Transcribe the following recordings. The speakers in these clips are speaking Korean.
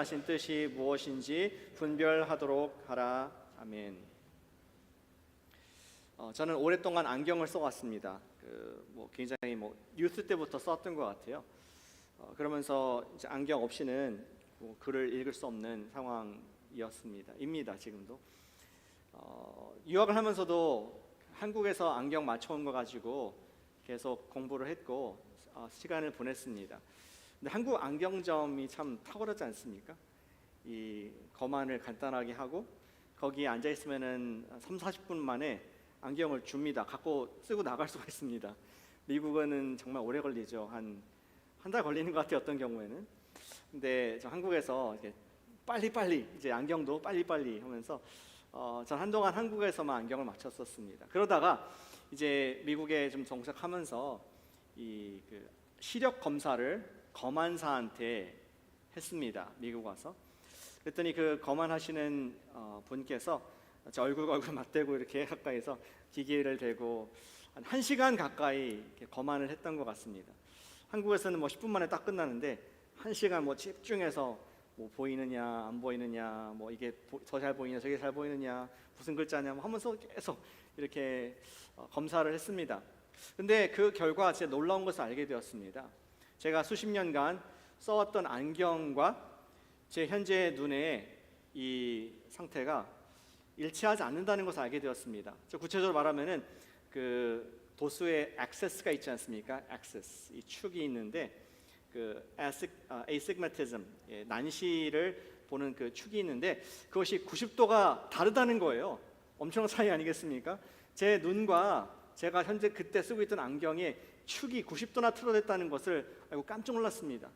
말씀하신 뜻이 무엇인지 분별하도록 하라. 아멘. 저는 오랫동안 안경을 써왔습니다. 굉장히 유스 때부터 썼던 것 같아요. 그러면서 이제 안경 없이는 글을 읽을 수 없는 상황이었습니다. 지금도. 유학을 하면서도 한국에서 안경 맞춰온 거 가지고 계속 공부를 했고 시간을 보냈습니다. 근데 한국 안경점이 참 탁월하지 않습니까? 이 거만을 간단하게 하고 거기에 앉아 있으면은 30-40분 만에 안경을 줍니다. 갖고 쓰고 나갈 수가 있습니다. 미국은 정말 오래 걸리죠. 한 달 걸리는 것 같아요, 어떤 경우에는. 근데 저 한국에서 이렇게 빨리빨리 이제 안경도 빨리빨리 하면서 전 한동안 한국에서만 안경을 맞췄었습니다. 그러다가 이제 미국에 좀 정착하면서 시력 검사를 검안사한테 했습니다. 미국 와서. 그랬더니 그 검안하시는 분께서 제 얼굴 맞대고 이렇게 가까이서 기계를 대고 한 1시간 가까이 이렇게 검안을 했던 것 같습니다. 한국에서는 10분 만에 딱 끝나는데 1시간 집중해서 보이느냐 안 보이느냐 이게 더 잘 보이냐 저게 잘 보이느냐 무슨 글자냐 하면서 계속 이렇게 검사를 했습니다. 근데 그 결과 진짜 놀라운 것을 알게 되었습니다. 제가 수십 년간 써왔던 안경과 제 현재 눈의 이 상태가 일치하지 않는다는 것을 알게 되었습니다. 구체적으로 말하면은 도수의 액세스가 있지 않습니까? 액세스, 이 축이 있는데 astigmatism, 난시를 보는 그 축이 있는데 그것이 90도가 다르다는 거예요. 엄청난 차이 아니겠습니까? 제 눈과 제가 현재 그때 쓰고 있던 안경의 축이 90도나 틀어졌다는 것을 알고 깜짝 놀랐습니다.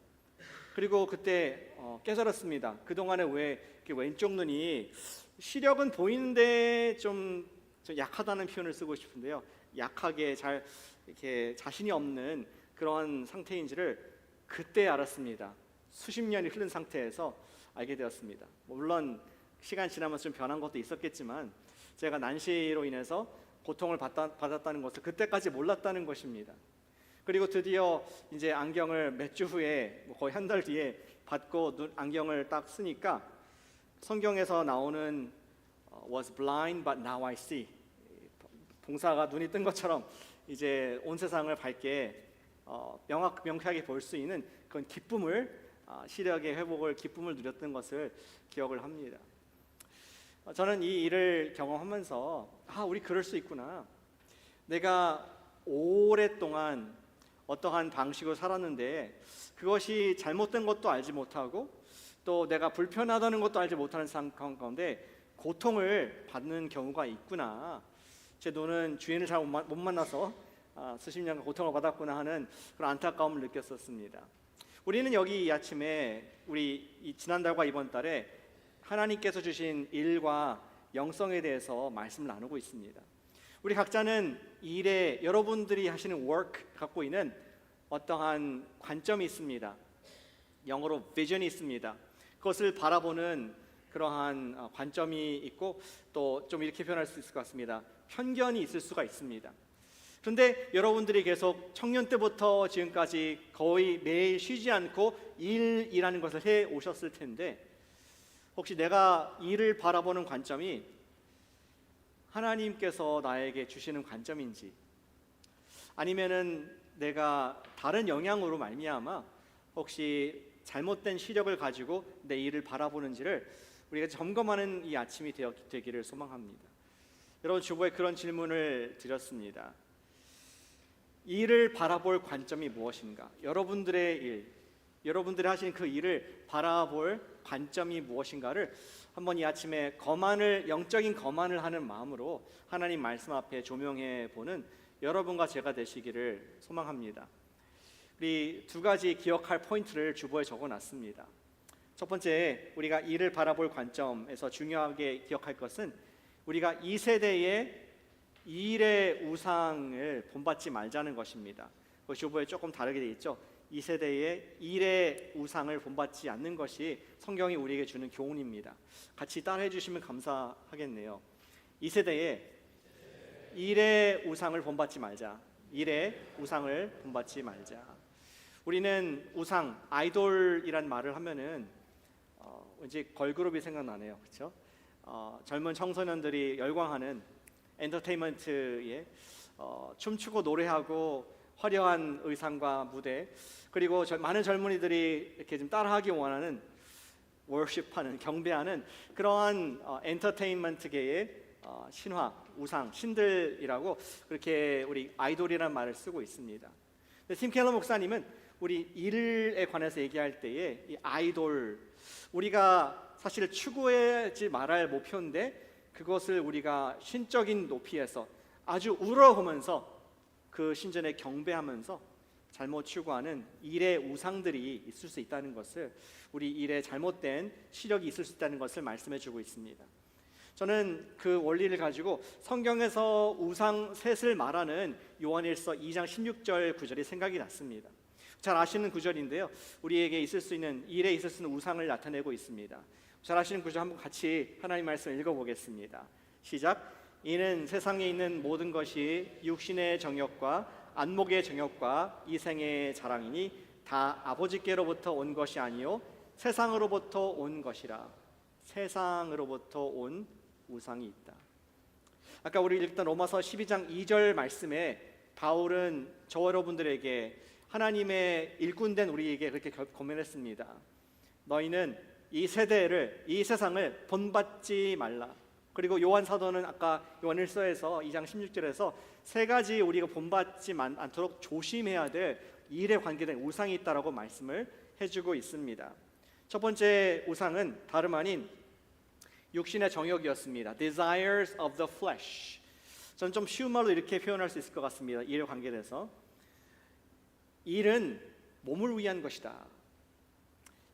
그리고 그때 깨달았습니다. 그동안에 왜 왼쪽 눈이 시력은 보이는데 좀 약하다는 표현을 쓰고 싶은데요. 약하게 잘 이렇게 자신이 없는 그런 상태인지를 그때 알았습니다. 수십 년이 흐른 상태에서 알게 되었습니다. 물론 시간 지나면서 좀 변한 것도 있었겠지만 제가 난시로 인해서 고통을 받았다는 것을 그때까지 몰랐다는 것입니다. 그리고 드디어 이제 안경을 몇 주 후에 거의 한 달 뒤에 받고 안경을 딱 쓰니까 성경에서 나오는 was blind but now I see, 동사가 눈이 뜬 것처럼 이제 온 세상을 밝게 명확하게 볼 수 있는 그런 기쁨을, 시력의 회복을 기쁨을 누렸던 것을 기억을 합니다. 저는 이 일을 경험하면서 우리 그럴 수 있구나. 내가 오랫동안 어떠한 방식으로 살았는데 그것이 잘못된 것도 알지 못하고 또 내가 불편하다는 것도 알지 못하는 상황 가운데 고통을 받는 경우가 있구나. 제 눈은 주인을 잘 못 만나서 수십 년간 고통을 받았구나 하는 그런 안타까움을 느꼈었습니다. 우리는 여기 이 아침에 우리 지난달과 이번 달에 하나님께서 주신 일과 영성에 대해서 말씀을 나누고 있습니다. 우리 각자는 일에 여러분들이 하시는 work 갖고 있는 어떠한 관점이 있습니다. 영어로 vision이 있습니다. 그것을 바라보는 그러한 관점이 있고 또 좀 이렇게 표현할 수 있을 것 같습니다. 편견이 있을 수가 있습니다. 그런데 여러분들이 계속 청년 때부터 지금까지 거의 매일 쉬지 않고 일이라는 것을 해 오셨을 텐데 혹시 내가 일을 바라보는 관점이 하나님께서 나에게 주시는 관점인지 아니면은 내가 다른 영향으로 말미암아 혹시 잘못된 시력을 가지고 내 일을 바라보는지를 우리가 점검하는 이 아침이 되기를 소망합니다. 여러분, 주보에 그런 질문을 드렸습니다. 일을 바라볼 관점이 무엇인가? 여러분들의 일, 여러분들이 하시는 그 일을 바라볼 관점이 무엇인가를 한번 이 아침에 영적인 거만을 하는 마음으로 하나님 말씀 앞에 조명해 보는 여러분과 제가 되시기를 소망합니다. 우리 두 가지 기억할 포인트를 주보에 적어놨습니다. 첫 번째, 우리가 일을 바라볼 관점에서 중요하게 기억할 것은 우리가 이 세대의 일의 우상을 본받지 말자는 것입니다. 그 주보에 조금 다르게 되어 있죠. 이 세대의 일의 우상을 본받지 않는 것이 성경이 우리에게 주는 교훈입니다. 같이 따라해 주시면 감사하겠네요. 이 세대의 일의 우상을 본받지 말자. 일의 우상을 본받지 말자. 우리는 우상, 아이돌이란 말을 하면은 왠지 걸그룹이 생각나네요. 그렇죠? 젊은 청소년들이 열광하는 엔터테인먼트에 춤추고 노래하고 화려한 의상과 무대, 그리고 많은 젊은이들이 이렇게 좀 따라하기 원하는 워십하는, 경배하는 그러한 엔터테인먼트계의 신화, 우상, 신들이라고 그렇게 우리 아이돌이라는 말을 쓰고 있습니다. 근데 팀 켈러 목사님은 우리 일에 관해서 얘기할 때에 이 아이돌, 우리가 사실 추구하지 말할 목표인데 그것을 우리가 신적인 높이에서 아주 우러러보면서 그 신전에 경배하면서 잘못 추구하는 일의 우상들이 있을 수 있다는 것을, 우리 일에 잘못된 시력이 있을 수 있다는 것을 말씀해 주고 있습니다. 저는 그 원리를 가지고 성경에서 우상 셋을 말하는 요한일서 2장 16절 구절이 생각이 났습니다. 잘 아시는 구절인데요, 우리에게 있을 수 있는, 일에 있을 수 있는 우상을 나타내고 있습니다. 잘 아시는 구절 한번 같이 하나님 말씀을 읽어보겠습니다. 시작. 이는 세상에 있는 모든 것이 육신의 정욕과 안목의 정욕과 이생의 자랑이니 다 아버지께로부터 온 것이 아니요 세상으로부터 온 것이라. 세상으로부터 온 우상이 있다. 아까 우리 읽던 로마서 12장 2절 말씀에 바울은 저와 여러분들에게, 하나님의 일꾼된 우리에게 그렇게 권면했습니다. 너희는 이 세대를, 이 세상을 본받지 말라. 그리고 요한 사도는 아까 요한일서에서 2장 16절에서 세 가지 우리가 본받지 않도록 조심해야 될 일에 관계된 우상이 있다라고 말씀을 해주고 있습니다. 첫 번째 우상은 다름 아닌 육신의 정욕이었습니다. Desires of the flesh. 저는 좀 쉬운 말로 이렇게 표현할 수 있을 것 같습니다. 일에 관계돼서 일은 몸을 위한 것이다.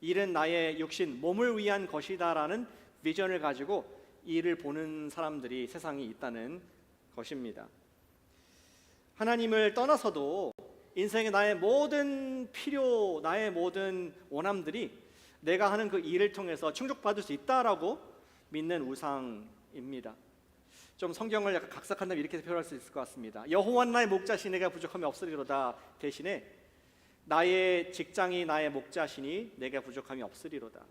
일은 나의 육신, 몸을 위한 것이다라는 비전을 가지고 일을 보는 사람들이 세상에 있다는 것입니다. 하나님을 떠나서도 인생의 나의 모든 필요, 나의 모든 원함들이 내가 하는 그 일을 통해서 충족받을 수 있다라고 믿는 우상입니다. 좀 성경을 약간 각색한다면 이렇게 표현할 수 있을 것 같습니다. 여호와 나의 목자시니 내가 부족함이 없으리로다 대신에 나의 직장이 나의 목자시니 내가 부족함이 없으리로다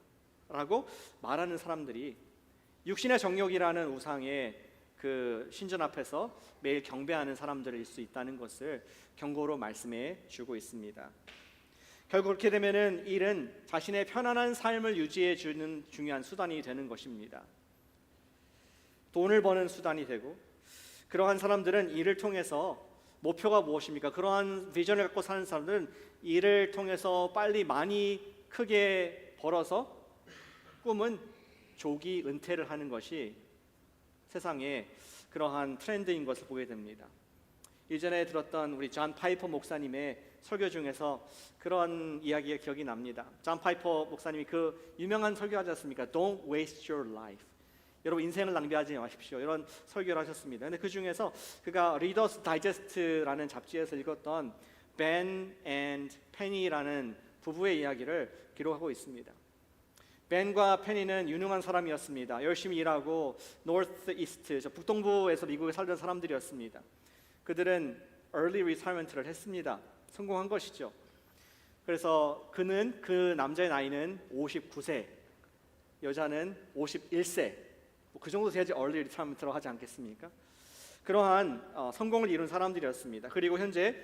라고 말하는 사람들이 육신의 정욕이라는 우상의 그 신전 앞에서 매일 경배하는 사람들일 수 있다는 것을 경고로 말씀해 주고 있습니다. 결국 그렇게 되면은 일은 자신의 편안한 삶을 유지해 주는 중요한 수단이 되는 것입니다. 돈을 버는 수단이 되고, 그러한 사람들은 일을 통해서 목표가 무엇입니까? 그러한 비전을 갖고 사는 사람들은 일을 통해서 빨리 많이 크게 벌어서 꿈은 조기 은퇴를 하는 것이 세상의 그러한 트렌드인 것을 보게 됩니다. 이전에 들었던 우리 존 파이퍼 목사님의 설교 중에서 그런 이야기가 기억이 납니다. 존 파이퍼 목사님이 그 유명한 설교하지 않습니까? Don't waste your life. 여러분 인생을 낭비하지 마십시오. 이런 설교를 하셨습니다. 근데 그 중에서 그가 리더스 다이제스트라는 잡지에서 읽었던 벤 앤 페니라는 부부의 이야기를 기록하고 있습니다. 벤과 페니는 유능한 사람이었습니다. 열심히 일하고 노스 이스트, 북동부에서 미국에 살던 사람들이었습니다. 그들은 early retirement를 했습니다. 성공한 것이죠. 그래서 그 남자의 나이는 59세, 여자는 51세, 그 정도 돼야지 early retirement라고 하지 않겠습니까? 그러한 성공을 이룬 사람들이었습니다. 그리고 현재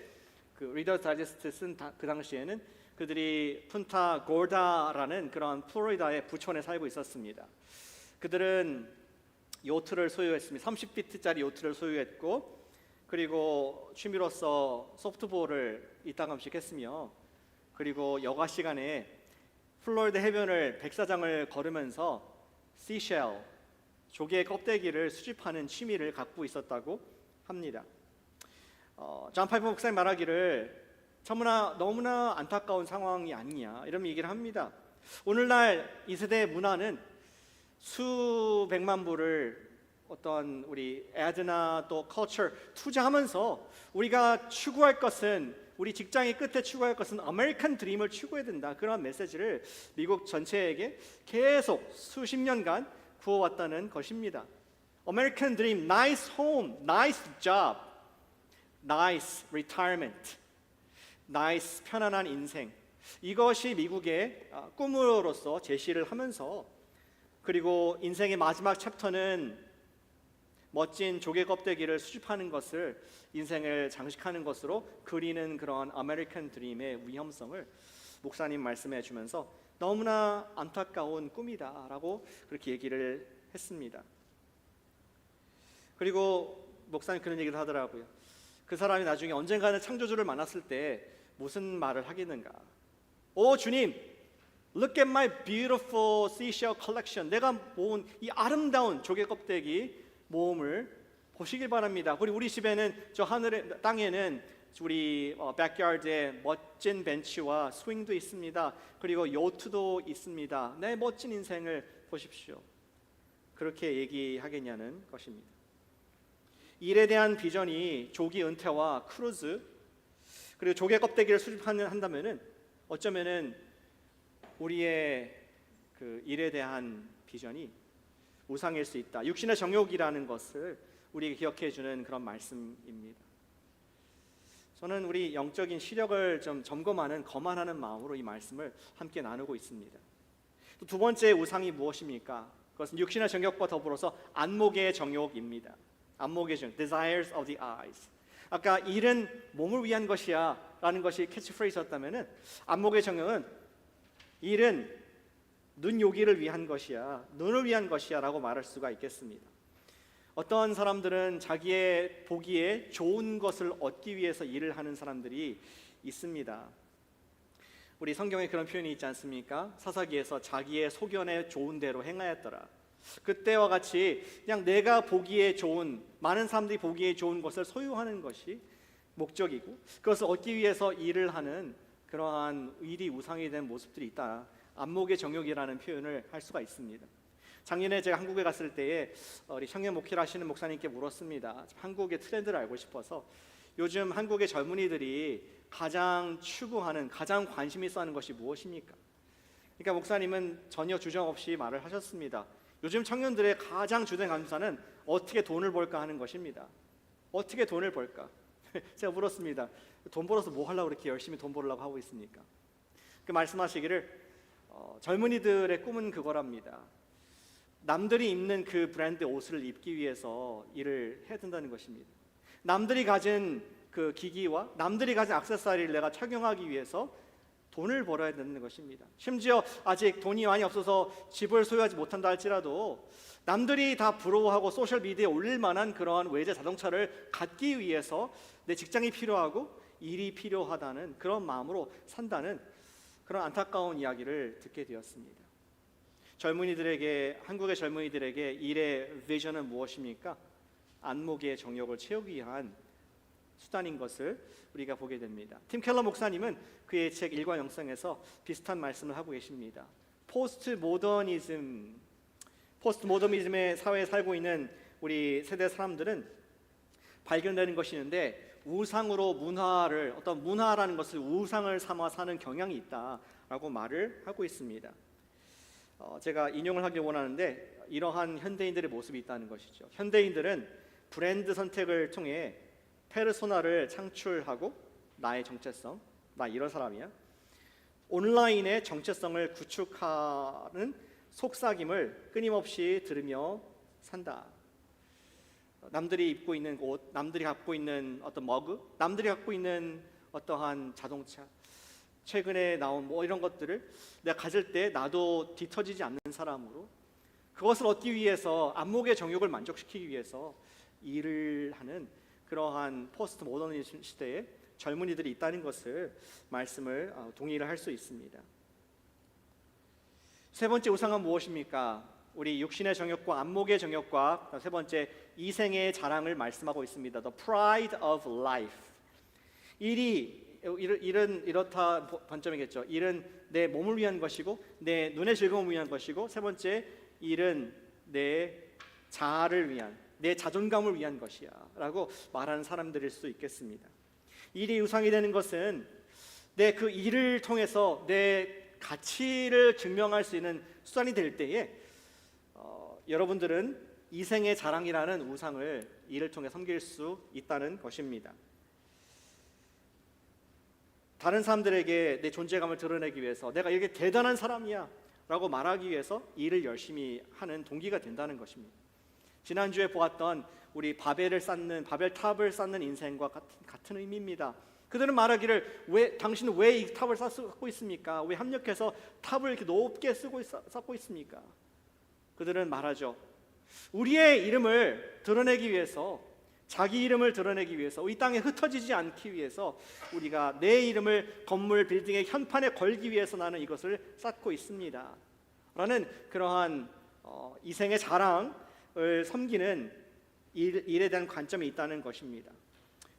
그 리더 다이제스트 쓴 그 당시에는 그들이 푼타 고르다라는 그런 플로리다의 부촌에 살고 있었습니다. 그들은 요트를 소유했습니다. 30피트짜리 요트를 소유했고, 그리고 취미로서 소프트볼을 이따금씩 했으며, 그리고 여가 시간에 플로리다 해변을 백사장을 걸으면서 시쉘, 조개 껍데기를 수집하는 취미를 갖고 있었다고 합니다. 존 파이퍼 목사님 말하기를 너무나 안타까운 상황이 아니냐 이런 얘기를 합니다. 오늘날 이 세대의 문화는 수백만 불을 어떤 우리 애드나 또 컬처 투자하면서 우리가 추구할 것은, 우리 직장의 끝에 추구할 것은 아메리칸 드림을 추구해야 된다, 그런 메시지를 미국 전체에게 계속 수십 년간 구워왔다는 것입니다. 아메리칸 드림, nice home, nice job, nice retirement, nice 편안한 인생, 이것이 미국의 꿈으로서 제시를 하면서 그리고 인생의 마지막 챕터는 멋진 조개 껍데기를 수집하는 것을 인생을 장식하는 것으로 그리는 그런 아메리칸 드림의 위험성을 목사님 말씀해 주면서 너무나 안타까운 꿈이다라고 그렇게 얘기를 했습니다. 그리고 목사님 그런 얘기를 하더라고요. 그 사람이 나중에 언젠가는 창조주를 만났을 때 무슨 말을 하겠는가? 오 주님, look at my beautiful seashell collection. 내가 모은 이 아름다운 조개 껍데기 모음을 보시길 바랍니다. 그리고 우리 집에는 저 하늘의 땅에는 우리 백야드에 멋진 벤치와 스윙도 있습니다. 그리고 요트도 있습니다. 내 멋진 인생을 보십시오. 그렇게 얘기하겠냐는 것입니다. 일에 대한 비전이 조기 은퇴와 크루즈 그리고 조개 껍데기를 수집한다면은 어쩌면은 우리의 그 일에 대한 비전이 우상일 수 있다. 육신의 정욕이라는 것을 우리에게 기억해 주는 그런 말씀입니다. 저는 우리 영적인 시력을 좀 점검하는 거만하는 마음으로 이 말씀을 함께 나누고 있습니다. 또 두 번째 우상이 무엇입니까? 그것은 육신의 정욕과 더불어서 안목의 정욕입니다. 안목의 정욕, desires of the eyes. 아까 일은 몸을 위한 것이야 라는 것이 캐치프레이즈였다면 안목의 정욕은 일은 눈요기를 위한 것이야, 눈을 위한 것이야 라고 말할 수가 있겠습니다. 어떤 사람들은 자기의 보기에 좋은 것을 얻기 위해서 일을 하는 사람들이 있습니다. 우리 성경에 그런 표현이 있지 않습니까? 사사기에서 자기의 소견에 좋은 대로 행하였더라. 그때와 같이 그냥 내가 보기에 좋은, 많은 사람들이 보기에 좋은 것을 소유하는 것이 목적이고 그것을 얻기 위해서 일을 하는 그러한 일이 우상이 된 모습들이 있다. 안목의 정욕이라는 표현을 할 수가 있습니다. 작년에 제가 한국에 갔을 때에 우리 청년 목회를 하시는 목사님께 물었습니다. 한국의 트렌드를 알고 싶어서 요즘 한국의 젊은이들이 가장 추구하는, 가장 관심 있어 하는 것이 무엇입니까? 그러니까 목사님은 전혀 주저 없이 말을 하셨습니다. 요즘 청년들의 가장 주된 관심사는 어떻게 돈을 벌까 하는 것입니다. 어떻게 돈을 벌까? 제가 물었습니다. 돈 벌어서 뭐 하려고 그렇게 열심히 돈 벌려고 하고 있습니까? 그 말씀하시기를 젊은이들의 꿈은 그거랍니다. 남들이 입는 그 브랜드 옷을 입기 위해서 일을 해야 된다는 것입니다. 남들이 가진 그 기기와 남들이 가진 액세서리를 내가 착용하기 위해서 돈을 벌어야 되는 것입니다. 심지어 아직 돈이 많이 없어서 집을 소유하지 못한다 할지라도 남들이 다 부러워하고 소셜미디어에 올릴 만한 그러한 외제 자동차를 갖기 위해서 내 직장이 필요하고 일이 필요하다는 그런 마음으로 산다는 그런 안타까운 이야기를 듣게 되었습니다. 젊은이들에게, 한국의 젊은이들에게 일의 비전은 무엇입니까? 안목의 정욕을 채우기 위한 수단인 것을 우리가 보게 됩니다. 팀 켈러 목사님은 그의 책 일과 영성에서 비슷한 말씀을 하고 계십니다. 포스트 모더니즘의 사회에 살고 있는 우리 세대 사람들은 발견되는 것이 있는데 우상으로 문화를, 어떤 문화라는 것을 우상을 삼아 사는 경향이 있다라고 말을 하고 있습니다. 제가 인용을 하길 원하는데 이러한 현대인들의 모습이 있다는 것이죠. 현대인들은 브랜드 선택을 통해 페르소나를 창출하고 나의 정체성, 나 이런 사람이야. 온라인의 정체성을 구축하는 속삭임을 끊임없이 들으며 산다. 남들이 입고 있는 옷, 남들이 갖고 있는 어떤 머그, 남들이 갖고 있는 어떠한 자동차, 최근에 나온 뭐 이런 것들을 내가 가질 때 나도 뒤처지지 않는 사람으로 그것을 얻기 위해서 안목의 정욕을 만족시키기 위해서 일을 하는 그러한 포스트 모더니즘 시대에 젊은이들이 있다는 것을 말씀을 동의를 할 수 있습니다. 세 번째 우상은 무엇입니까? 우리 육신의 정욕과 안목의 정욕과 세 번째 이생의 자랑을 말씀하고 있습니다. The pride of life. 일은 이렇다 번점이겠죠. 일은 내 몸을 위한 것이고 내 눈의 즐거움을 위한 것이고 세 번째 일은 내 자아를 위한, 내 자존감을 위한 것이야 라고 말하는 사람들일 수 있겠습니다. 일이 우상이 되는 것은 내 그 일을 통해서 내 가치를 증명할 수 있는 수단이 될 때에 여러분들은 이생의 자랑이라는 우상을 일을 통해 섬길 수 있다는 것입니다. 다른 사람들에게 내 존재감을 드러내기 위해서 내가 이렇게 대단한 사람이야 라고 말하기 위해서 일을 열심히 하는 동기가 된다는 것입니다. 지난주에 보았던 우리 바벨탑을 쌓는 인생과 같은 의미입니다. 그들은 말하기를 당신은 왜 이 탑을 쌓고 있습니까? 왜 합력해서 탑을 이렇게 높게 쌓고 있습니까? 그들은 말하죠. 우리의 이름을 드러내기 위해서, 자기 이름을 드러내기 위해서, 이 땅에 흩어지지 않기 위해서 우리가 내 이름을 건물 빌딩의 현판에 걸기 위해서 나는 이것을 쌓고 있습니다 라는 그러한 이생의 자랑을 섬기는 일에 대한 관점이 있다는 것입니다.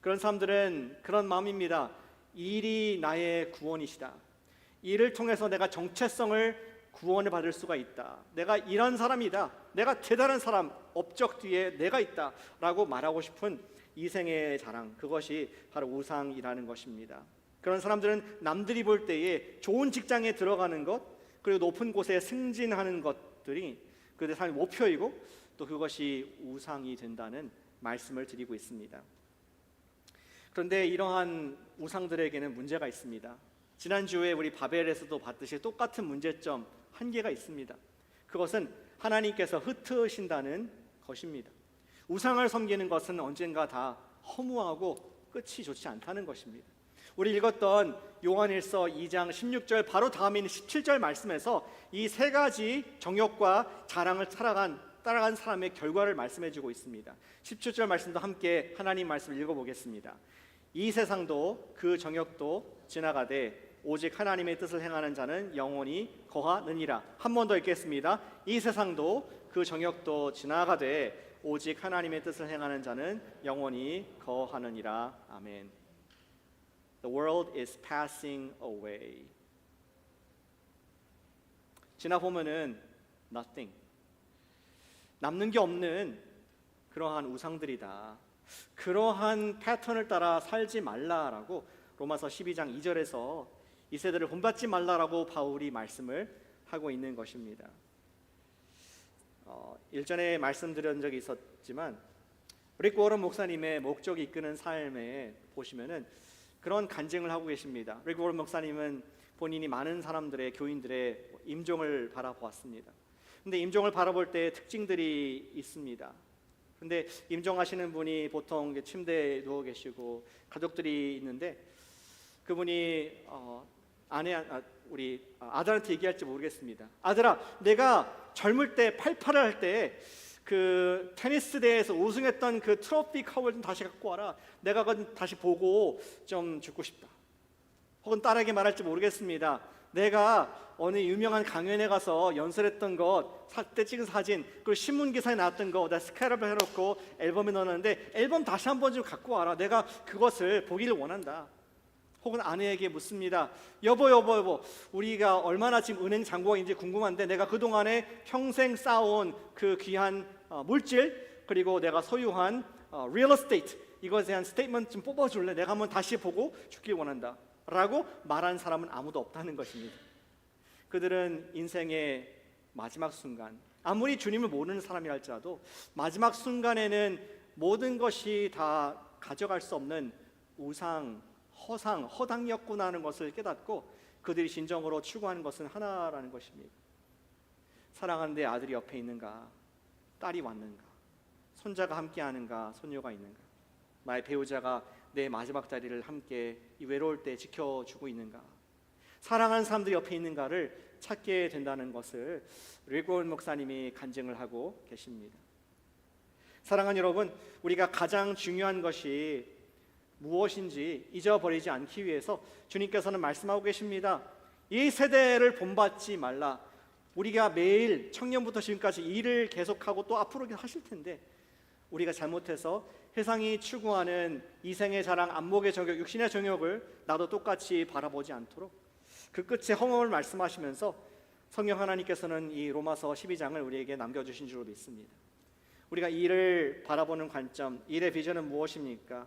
그런 사람들은 그런 마음입니다. 일이 나의 구원이시다. 일을 통해서 내가 정체성을 구원을 받을 수가 있다. 내가 이런 사람이다. 내가 대단한 사람, 업적 뒤에 내가 있다 라고 말하고 싶은 이생의 자랑, 그것이 바로 우상이라는 것입니다. 그런 사람들은 남들이 볼 때에 좋은 직장에 들어가는 것, 그리고 높은 곳에 승진하는 것들이 그들의 삶의 목표이고 또 그것이 우상이 된다는 말씀을 드리고 있습니다. 그런데 이러한 우상들에게는 문제가 있습니다. 지난주에 우리 바벨에서도 봤듯이 똑같은 문제점 한 개가 있습니다. 그것은 하나님께서 흩으신다는 것입니다. 우상을 섬기는 것은 언젠가 다 허무하고 끝이 좋지 않다는 것입니다. 우리 읽었던 요한일서 2장 16절 바로 다음에 있는 17절 말씀에서 이 세 가지 정욕과 자랑을 따라간 사람의 결과를 말씀해주고 있습니다. 17절 말씀도 함께 하나님 말씀을 읽어보겠습니다. 이 세상도 그 정욕도 지나가되 오직 하나님의 뜻을 행하는 자는 영원히 거하느니라. 한 번 더 읽겠습니다. 이 세상도 그 정욕도 지나가되 오직 하나님의 뜻을 행하는 자는 영원히 거하느니라. 아멘. The world is passing away. 지나보면은 nothing. 남는 게 없는 그러한 우상들이다. 그러한 패턴을 따라 살지 말라라고 로마서 12장 2절에서 이 세대를 본받지 말라라고 바울이 말씀을 하고 있는 것입니다. 일전에 말씀드린 적이 있었지만 릭 워런 목사님의 목적이 이끄는 삶에 보시면은 그런 간증을 하고 계십니다. 릭 워런 목사님은 본인이 많은 사람들의 교인들의 임종을 바라보았습니다. 근데 임종을 바라볼 때 특징들이 있습니다. 근데 임종하시는 분이 보통 침대에 누워 계시고 가족들이 있는데 그분이 우리 아들한테 얘기할지 모르겠습니다. 아들아, 내가 젊을 때 88을 할 때 그 테니스 대회에서 우승했던 그 트로피 컵을 좀 다시 갖고 와라. 내가 그건 다시 보고 좀 죽고 싶다. 혹은 딸에게 말할지 모르겠습니다. 내가 어느 유명한 강연에 가서 연설했던 것, 때 찍은 사진, 그리고 신문 기사에 나왔던 거 내가 스크랩을 해놓고 앨범에 넣었는데 앨범 다시 한번 좀 갖고 와라. 내가 그것을 보기를 원한다. 혹은 아내에게 묻습니다. 여보, 우리가 얼마나 지금 은행 잔고인지 궁금한데 내가 그동안에 평생 쌓아온 그 귀한 물질, 그리고 내가 소유한 real estate, 이것에 대한 스테이트먼트 좀 뽑아줄래? 내가 한번 다시 보고 죽길 원한다 라고 말한 사람은 아무도 없다는 것입니다. 그들은 인생의 마지막 순간, 아무리 주님을 모르는 사람이 할지라도 마지막 순간에는 모든 것이 다 가져갈 수 없는 우상, 허당이었구나 하는 것을 깨닫고 그들이 진정으로 추구하는 것은 하나라는 것입니다. 사랑하는 내 아들이 옆에 있는가? 딸이 왔는가? 손자가 함께 하는가? 손녀가 있는가? 나의 배우자가 내 마지막 자리를 함께 이 외로울 때 지켜주고 있는가? 사랑하는 사람들이 옆에 있는가를 찾게 된다는 것을 릭 워런 목사님이 간증을 하고 계십니다. 사랑하는 여러분, 우리가 가장 중요한 것이 무엇인지 잊어버리지 않기 위해서 주님께서는 말씀하고 계십니다. 이 세대를 본받지 말라. 우리가 매일 청년부터 지금까지 일을 계속하고 또 앞으로 하실 텐데 우리가 잘못해서 세상이 추구하는 이생의 자랑, 안목의 정욕, 육신의 정욕을 나도 똑같이 바라보지 않도록 그 끝에 허물을 말씀하시면서 성령 하나님께서는 이 로마서 12장을 우리에게 남겨주신 줄로 믿습니다. 우리가 일을 바라보는 관점, 일의 비전은 무엇입니까?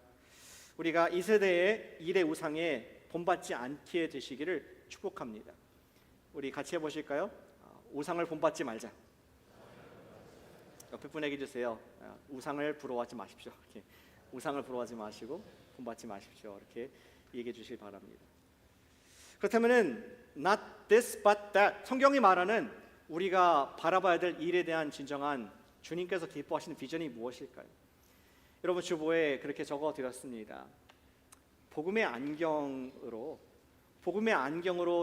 우리가 이 세대의 일의 우상에 본받지 않게 되시기를 축복합니다. 우리 같이 해보실까요? 우상을 본받지 말자. 옆에 분에게 주세요. 우상을 부러워하지 마십시오. 이렇게 우상을 부러워하지 마시고 본받지 마십시오. 이렇게 얘기해 주시기 바랍니다. 그렇다면은 not this but that, 성경이 말하는 우리가 바라봐야 될 일에 대한 진정한 주님께서 기뻐하시는 비전이 무엇일까요? 여러분 주보에 그렇게 적어드렸습니다. 복음의 안경으로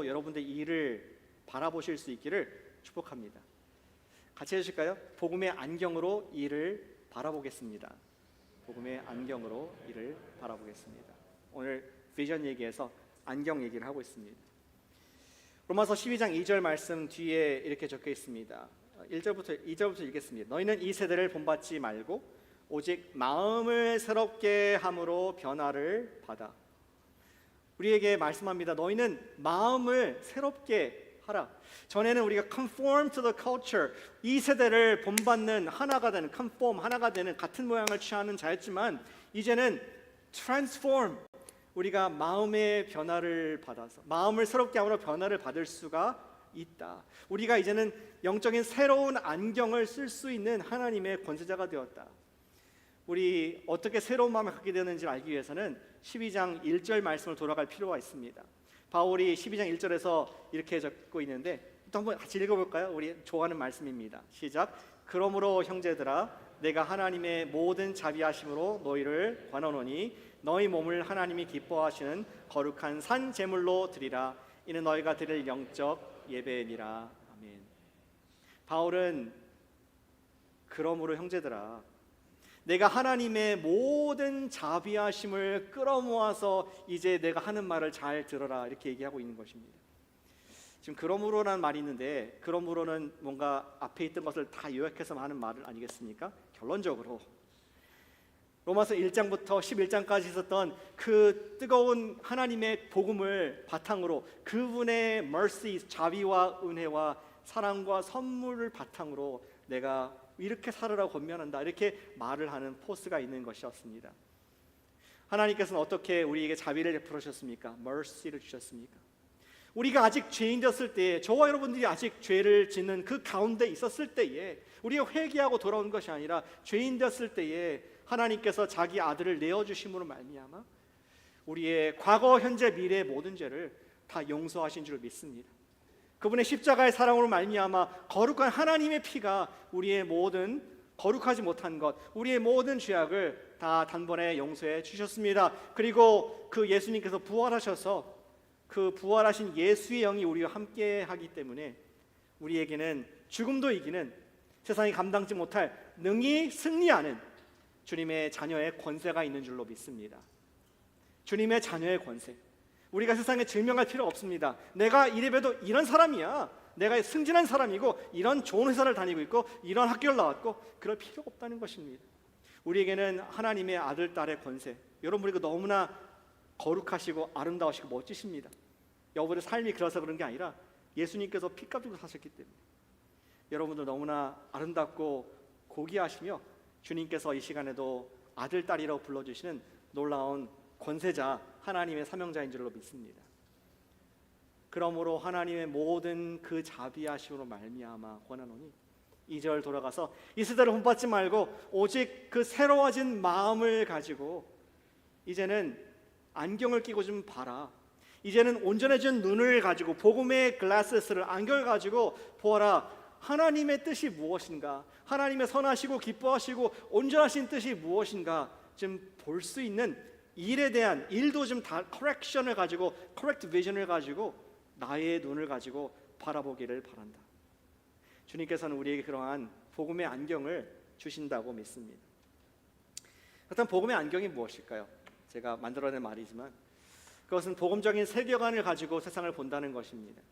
여러분들 일을 바라보실 수 있기를 축복합니다. 같이 해주실까요? 복음의 안경으로 일을 바라보겠습니다. 복음의 안경으로 일을 바라보겠습니다. 오늘 비전 얘기에서 안경 얘기를 하고 있습니다. 로마서 12장 2절 말씀 뒤에 이렇게 적혀 있습니다. 2절부터 읽겠습니다. 너희는 이 세대를 본받지 말고 오직 마음을 새롭게 함으로 변화를 받아. 우리에게 말씀합니다. 너희는 마음을 새롭게 하라. 전에는 우리가 conform to the culture, 이 세대를 본받는 하나가 되는, conform 하나가 되는 같은 모양을 취하는 자였지만 이제는 transform, 우리가 마음의 변화를 받아서 마음을 새롭게 함으로 변화를 받을 수가 있다. 우리가 이제는 영적인 새로운 안경을 쓸 수 있는 하나님의 권세자가 되었다. 우리 어떻게 새로운 마음을 갖게 되는지 알기 위해서는 12장 1절 말씀을 돌아갈 필요가 있습니다. 바울이 12장 1절에서 이렇게 적고 있는데 또 한번 같이 읽어볼까요? 우리 좋아하는 말씀입니다. 시작. 그러므로 형제들아 내가 하나님의 모든 자비하심으로 너희를 관하노니 너희 몸을 하나님이 기뻐하시는 거룩한 산 제물로 드리라. 이는 너희가 드릴 영적 예배니라. 아멘. 바울은 그러므로 형제들아 내가 하나님의 모든 자비하심을 끌어모아서 이제 내가 하는 말을 잘 들어라 이렇게 얘기하고 있는 것입니다. 지금 그러므로라는 말이 있는데 그러므로는 뭔가 앞에 있던 것을 다 요약해서 하는 말 아니겠습니까? 결론적으로 로마서 1장부터 11장까지 있었던 그 뜨거운 하나님의 복음을 바탕으로 그분의 mercy, 자비와 은혜와 사랑과 선물을 바탕으로 내가 이렇게 살으라고 권면한다 이렇게 말을 하는 포스가 있는 것이었습니다. 하나님께서는 어떻게 우리에게 자비를 베풀어 주셨습니까? mercy를 주셨습니까? 우리가 아직 죄인 되었을 때에 저와 여러분들이 아직 죄를 짓는 그 가운데 있었을 때에 우리가 회개하고 돌아온 것이 아니라 죄인 되었을 때에 하나님께서 자기 아들을 내어주심으로 말미암아 우리의 과거, 현재, 미래의 모든 죄를 다 용서하신 줄 믿습니다. 그분의 십자가의 사랑으로 말미암아 거룩한 하나님의 피가 우리의 모든 거룩하지 못한 것, 우리의 모든 죄악을 다 단번에 용서해 주셨습니다. 그리고 그 예수님께서 부활하셔서 그 부활하신 예수의 영이 우리와 함께 하기 때문에 우리에게는 죽음도 이기는 세상이 감당지 못할 능히 승리하는 주님의 자녀의 권세가 있는 줄로 믿습니다. 주님의 자녀의 권세. 우리가 세상에 증명할 필요 없습니다. 내가 이래봬도 이런 사람이야. 내가 승진한 사람이고 이런 좋은 회사를 다니고 있고 이런 학교를 나왔고 그럴 필요가 없다는 것입니다. 우리에게는 하나님의 아들, 딸의 권세. 여러분 이거 너무나 거룩하시고 아름다우시고 멋지십니다. 여러분의 삶이 그래서 그런 게 아니라 예수님께서 피값 주고 사셨기 때문에 여러분들 너무나 아름답고 고귀하시며 주님께서 이 시간에도 아들, 딸이라고 불러주시는 놀라운 권세자 하나님의 사명자인 줄로 믿습니다. 그러므로 하나님의 모든 그 자비하심으로 말미암아 권하노니 2절 돌아가서 이 세대를 본받지 말고 오직 그 새로워진 마음을 가지고 이제는 안경을 끼고 좀 봐라. 이제는 온전해진 눈을 가지고 복음의 글라스를 안경을 가지고 보아라. 하나님의 뜻이 무엇인가? 하나님의 선하시고 기뻐하시고 온전하신 뜻이 무엇인가? 좀 볼 수 있는 일에 대한 일도 좀 다 correction을 가지고 correct vision을 가지고 나의 눈을 가지고 바라보기를 바란다. 주님께서는 우리에게 그러한 복음의 안경을 주신다고 믿습니다. 그렇다면 복음의 안경이 무엇일까요? 제가 만들어낸 말이지만 그것은 복음적인 세계관을 가지고 세상을 본다는 것입니다.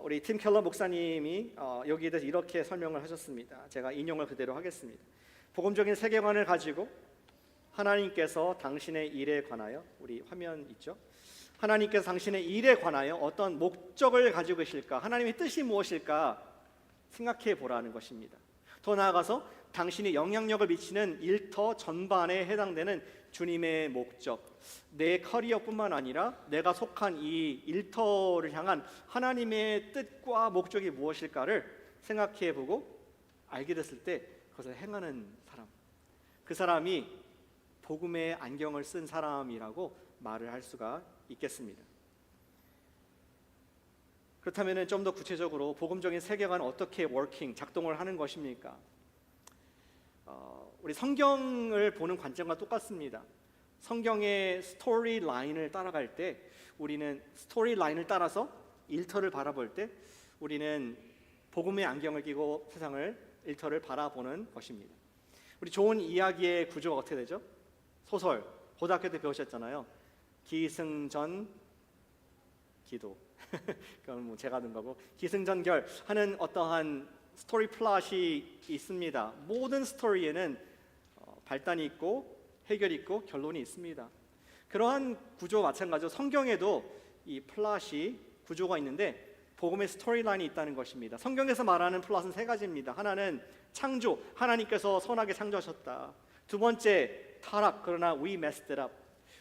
우리 팀 켈러 목사님이 여기에 대해서 이렇게 설명을 하셨습니다. 제가 인용을 그대로 하겠습니다. 복음적인 세계관을 가지고 하나님께서 당신의 일에 관하여, 우리 화면 있죠? 하나님께서 당신의 일에 관하여 어떤 목적을 가지고 계실까? 하나님의 뜻이 무엇일까? 생각해 보라는 것입니다. 더 나아가서 당신이 영향력을 미치는 일터 전반에 해당되는 주님의 목적, 내 커리어뿐만 아니라 내가 속한 이 일터를 향한 하나님의 뜻과 목적이 무엇일까를 생각해 보고 알게 됐을 때 그것을 행하는 사람, 그 사람이 복음의 안경을 쓴 사람이라고 말을 할 수가 있겠습니다. 그렇다면 좀 더 구체적으로 복음적인 세계관은 어떻게 작동을 하는 것입니까? 우리 성경을 보는 관점과 똑같습니다. 성경의 스토리 라인을 따라갈 때 우리는 스토리 라인을 따라서 일터를 바라볼 때 우리는 복음의 안경을 끼고 세상을 일터를 바라보는 것입니다. 우리 좋은 이야기의 구조가 어떻게 되죠? 소설, 고등학교 때 배우셨잖아요. 기승전 기도. 그건 뭐 제가 든 거고, 기승전결 하는 어떠한 스토리 플롯이 있습니다. 모든 스토리에는 발단이 있고 해결이 있고 결론이 있습니다. 그러한 구조와 마찬가지로 성경에도 이 플롯이 구조가 있는데 복음의 스토리라인이 있다는 것입니다. 성경에서 말하는 플롯은 세 가지입니다. 하나는 창조, 하나님께서 선하게 창조하셨다. 두 번째, 타락, 그러나 we messed it up,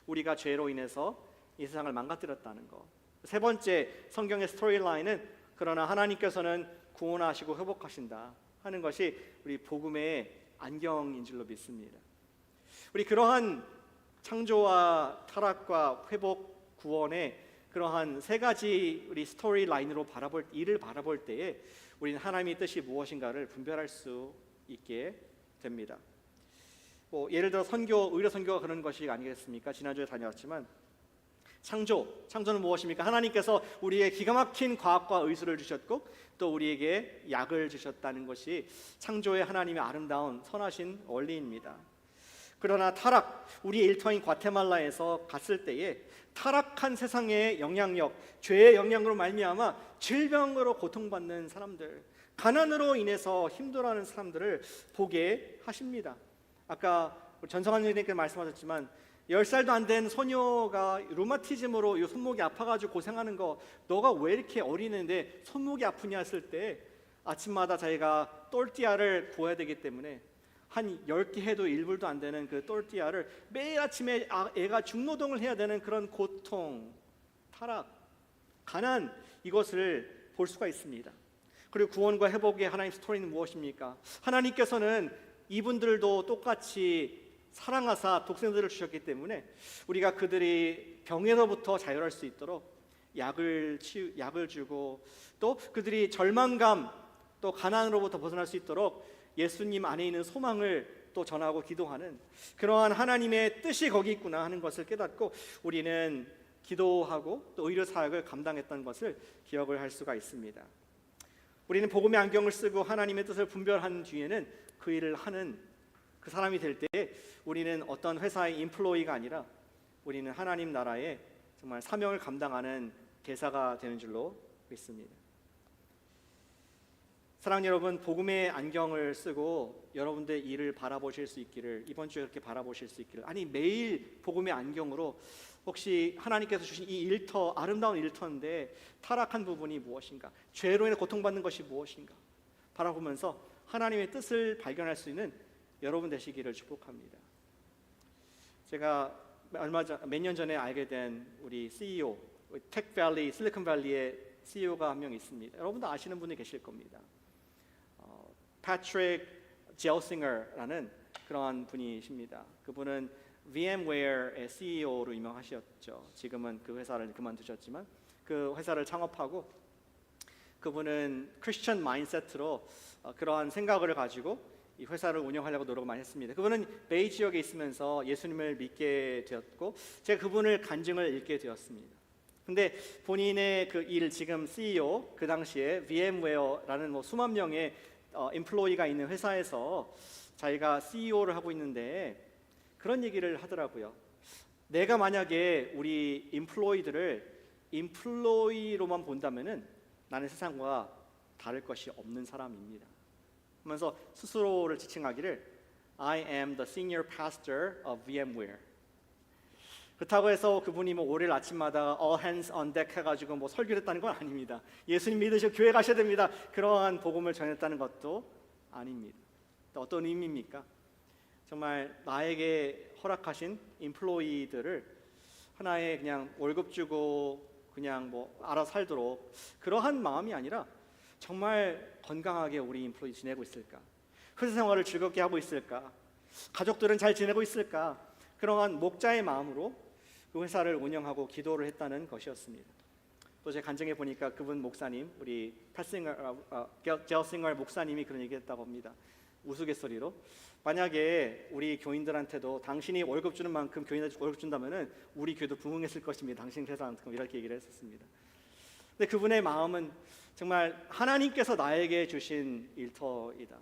우리가 죄로 인해서 이 세상을 망가뜨렸다는 것. 세 번째, 성경의 스토리라인은 그러나 하나님께서는 구원하시고 회복하신다 하는 것이 우리 복음의 안경인 줄로 믿습니다. 우리 그러한 창조와 타락과 회복, 구원의 그러한 세 가지 우리 스토리 라인으로 이를 바라볼 때에 우리는 하나님의 뜻이 무엇인가를 분별할 수 있게 됩니다. 예를 들어 의료 선교가 그런 것이 아니겠습니까? 지난주에 다녀왔지만 창조는 무엇입니까? 하나님께서 우리에게 기가 막힌 과학과 의술을 주셨고 또 우리에게 약을 주셨다는 것이 창조의 하나님의 아름다운 선하신 원리입니다. 그러나 타락, 우리의 일터인 과테말라에서 갔을 때에 타락한 세상의 영향력, 죄의 영향으로 말미암아 질병으로 고통받는 사람들, 가난으로 인해서 힘들어하는 사람들을 보게 하십니다. 아까 전성환 선생님께서 말씀하셨지만 10살도 안 된 소녀가 루마티즘으로 이 손목이 아파가지고 고생하는 거, 너가 왜 이렇게 어리는데 손목이 아프냐 했을 때 아침마다 자기가 또르띠아를 구워야 되기 때문에 한 10개 해도 1불도 안 되는 그 또르띠아를 매일 아침에 애가 중노동을 해야 되는 그런 고통, 타락, 가난, 이것을 볼 수가 있습니다. 그리고 구원과 회복의 하나님 스토리는 무엇입니까? 하나님께서는 이분들도 똑같이 사랑하사 독생들을 주셨기 때문에 우리가 그들이 병에서부터 자유할 수 있도록 약을 주고 또 그들이 절망감 또 가난으로부터 벗어날 수 있도록 예수님 안에 있는 소망을 또 전하고 기도하는 그러한 하나님의 뜻이 거기 있구나 하는 것을 깨닫고 우리는 기도하고 또 의료 사역을 감당했던 것을 기억을 할 수가 있습니다. 우리는 복음의 안경을 쓰고 하나님의 뜻을 분별한 뒤에는 그 일을 하는 그 사람이 될 때 우리는 어떤 회사의 인플로이가 아니라 우리는 하나님 나라의 정말 사명을 감당하는 대사가 되는 줄로 믿습니다. 사랑하는 여러분, 복음의 안경을 쓰고 여러분들의 일을 바라보실 수 있기를, 이번 주에 그렇게 바라보실 수 있기를, 아니 매일 복음의 안경으로 혹시 하나님께서 주신 이 일터, 아름다운 일터인데 타락한 부분이 무엇인가, 죄로 인해 고통받는 것이 무엇인가 바라보면서 하나님의 뜻을 발견할 수 있는 여러분 되시기를 축복합니다. 제가 몇 년 전에 알게 된 우리 CEO, 텍밸리, 실리콘밸리의 CEO가 한 명 있습니다. 여러분도 아시는 분이 계실 겁니다. 패트릭 젤싱어라는 그러한 분이십니다. 그분은 VMware의 CEO로 유명하셨죠. 지금은 그 회사를 그만두셨지만 그 회사를 창업하고 그분은 크리스천 마인셋으로 그러한 생각을 가지고 이 회사를 운영하려고 노력을 많이 했습니다. 그분은 베이 지역에 있으면서 예수님을 믿게 되었고 제가 그분을 간증을 읽게 되었습니다. 근데 본인의 그 일, 지금 CEO, 그 당시에 VMware라는 수만 명의 인플로이가 있는 회사에서 자기가 CEO를 하고 있는데 그런 얘기를 하더라고요. 내가 만약에 우리 인플로이들을 인플로이로만 본다면은 나는 세상과 다를 것이 없는 사람입니다. 하면서 스스로를 지칭하기를 I am the senior pastor of VMware. 그렇다고 해서 그분이 월요일 아침마다 all hands on deck 해가지고 설교를 했다는 건 아닙니다. 예수님 믿으시고 교회 가셔야 됩니다. 그러한 복음을 전했다는 것도 아닙니다. 또 어떤 의미입니까? 정말 나에게 허락하신 인플로이들을 하나의 그냥 월급 주고 그냥 알아서 살도록 그러한 마음이 아니라 정말 건강하게 우리 인플로이 지내고 있을까? 회사 생활을 즐겁게 하고 있을까? 가족들은 잘 지내고 있을까? 그러한 목자의 마음으로 그 회사를 운영하고 기도를 했다는 것이었습니다. 또 제가 간증해 보니까 그분 목사님, 우리 젤싱어 목사님이 그런 얘기했다고 합니다. 우스갯소리로 만약에 우리 교인들한테도 당신이 월급 주는 만큼 교인한테 월급 준다면은 우리 교회도 부흥했을 것입니다. 당신 회사한테 이렇게 얘기를 했었습니다. 근데 그분의 마음은 정말 하나님께서 나에게 주신 일터이다.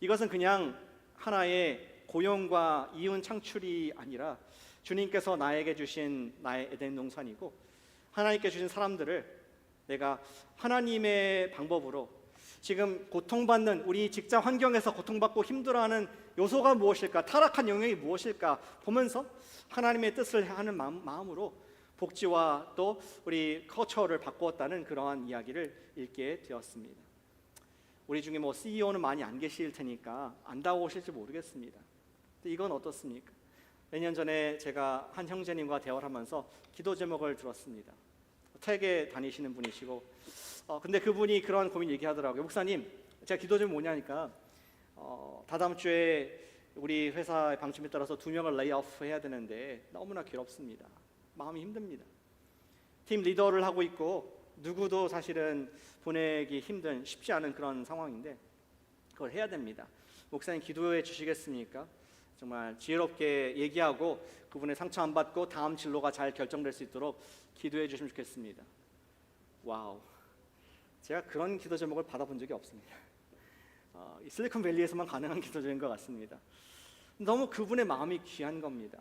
이것은 그냥 하나의 고용과 이윤 창출이 아니라 주님께서 나에게 주신 나의 에덴 동산이고 하나님께 주신 사람들을 내가 하나님의 방법으로 지금 고통받는 우리 직장 환경에서 고통받고 힘들어하는 요소가 무엇일까, 타락한 영역이 무엇일까 보면서 하나님의 뜻을 하는 마음으로 복지와 또 우리 커처를 바꾸었다는 그러한 이야기를 읽게 되었습니다. 우리 중에 뭐 CEO는 많이 안 계실 테니까 안다고 오실지 모르겠습니다. 근데 이건 어떻습니까? 몇 년 전에 제가 한 형제님과 대화를 하면서 기도 제목을 들었습니다. 택에 다니시는 분이시고 근데 그분이 그런 고민 얘기하더라고요. 목사님, 제가 기도 제목 뭐냐니까 다다음 주에 우리 회사의 방침에 따라서 2명을 레이오프 해야 되는데 너무나 괴롭습니다. 마음이 힘듭니다. 팀 리더를 하고 있고 누구도 사실은 보내기 힘든 쉽지 않은 그런 상황인데 그걸 해야 됩니다. 목사님 기도해 주시겠습니까? 정말 지혜롭게 얘기하고 그분의 상처 안 받고 다음 진로가 잘 결정될 수 있도록 기도해 주시면 좋겠습니다. 와우, 제가 그런 기도 제목을 받아본 적이 없습니다. 실리콘밸리에서만 가능한 기도적인 것 같습니다. 너무 그분의 마음이 귀한 겁니다.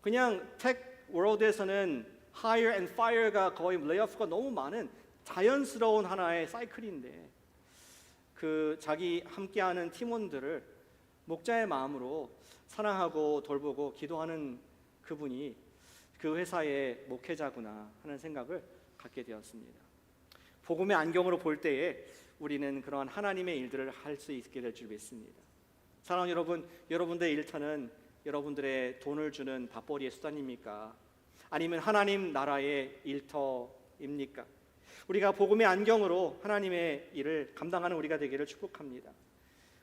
그냥 텍 월드에서는 hire and fire가 거의 레이오프가 너무 많은 자연스러운 하나의 사이클인데 그 자기 함께하는 팀원들을 목자의 마음으로 사랑하고 돌보고 기도하는 그분이 그 회사의 목회자구나 하는 생각을 갖게 되었습니다. 복음의 안경으로 볼 때에 우리는 그러한 하나님의 일들을 할 수 있게 될 줄 믿습니다. 사랑하는 여러분, 여러분들의 일터는 여러분들의 돈을 주는 밥벌이의 수단입니까? 아니면 하나님 나라의 일터입니까? 우리가 복음의 안경으로 하나님의 일을 감당하는 우리가 되기를 축복합니다.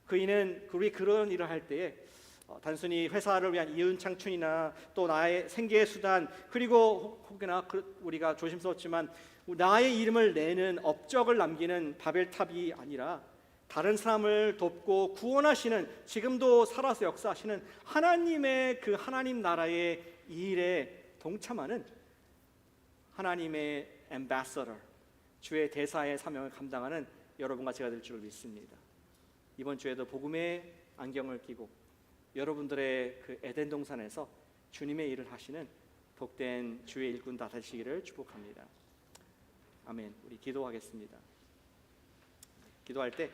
그이는 우리 그런 일을 할 때에 단순히 회사를 위한 이윤 창출이나 또 나의 생계의 수단 그리고 혹여나 우리가 조심스럽지만 나의 이름을 내는 업적을 남기는 바벨탑이 아니라 다른 사람을 돕고 구원하시는 지금도 살아서 역사하시는 하나님의 그 하나님 나라의 일에 동참하는 하나님의 앰바서더 주의 대사의 사명을 감당하는 여러분과 제가 될 줄 믿습니다. 이번 주에도 복음의 안경을 끼고 여러분들의 그 에덴 동산에서 주님의 일을 하시는 복된 주의 일꾼 다 되시기를 축복합니다. 아멘. 우리 기도하겠습니다. 기도할 때